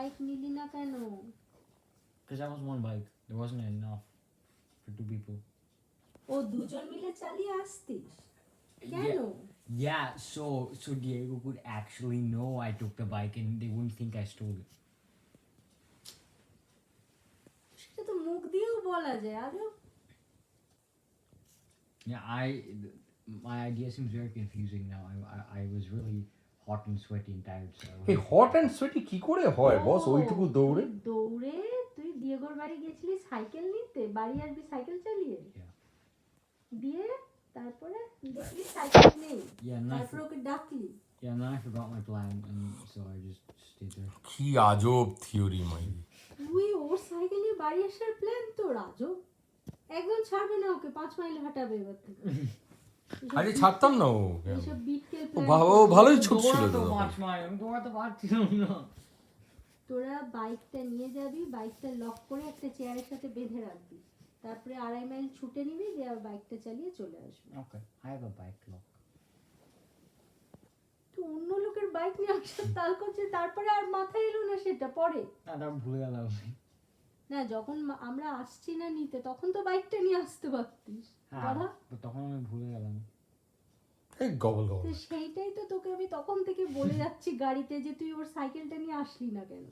Bike নিলি না কেন? Because that was one bike. There wasn't enough for 2 people. ও দুজন মিলে চালিয়ে আসতিস কেন? Yeah, so Diego could actually know I took the bike and they wouldn't think I stole it. সেটা তো মুখ দিয়েও বলা যায় আরো। Yeah, my idea seems very confusing now. I was really hot and sweaty and tired, so এই hot and sweaty কি করে হয় বস ওইটুকু দৌড়ে? দৌড়ে তুই দিয়েগোর বাড়ি গেছিলি সাইকেল নিতে, বাড়ি আসবি সাইকেল চালিয়ে, Yeah. দিয়ে তারপরে দেখলি সাইকেল নেই, Yeah, and তারপর ওকে ডাকলি। and then I forgot my plan, and so I just stayed there. কি আজব থিওরি মাই। তুই ওর সাইকেল নিয়ে বাড়ি আসার প্ল্যান তোর আজব। একদম ছাড়বে না ওকে, 5 মাইল হাঁটাবে এবার থেকে। আরে ছাড়তাম না ও। এইসব বিটকেল ও প্ল্যান। ভালোই ছোট ছিল তো। তোরা বাইকটা নিয়ে যাবি, বাইকটা লক করে একটা চেয়ারের সাথে বেঁধে রাখবি, তারপরে 2.5 মাইল ছুটে নিবি, দিয়ে আবার বাইকটা চালিয়ে চলে আসবি। Okay, I have a bike lock. তো অন্য লোকের বাইক নিয়ে আসার তাল করছে, তারপরে আর মাথায় এলো না সেটা পরে। না ভুলে গেলাম। না যখন আমরা আসছি না নিতে, তখন তো বাইকটা নিয়ে আসতে পারতিস। দাদা তখন আমি ভুলে গেলাম। এই গবল গবল। তো সেইটাই তো তোকে আমি তখন থেকে বলে যাচ্ছি গাড়িতে, যে তুই ওর সাইকেলটা নিয়ে আসলি না কেন।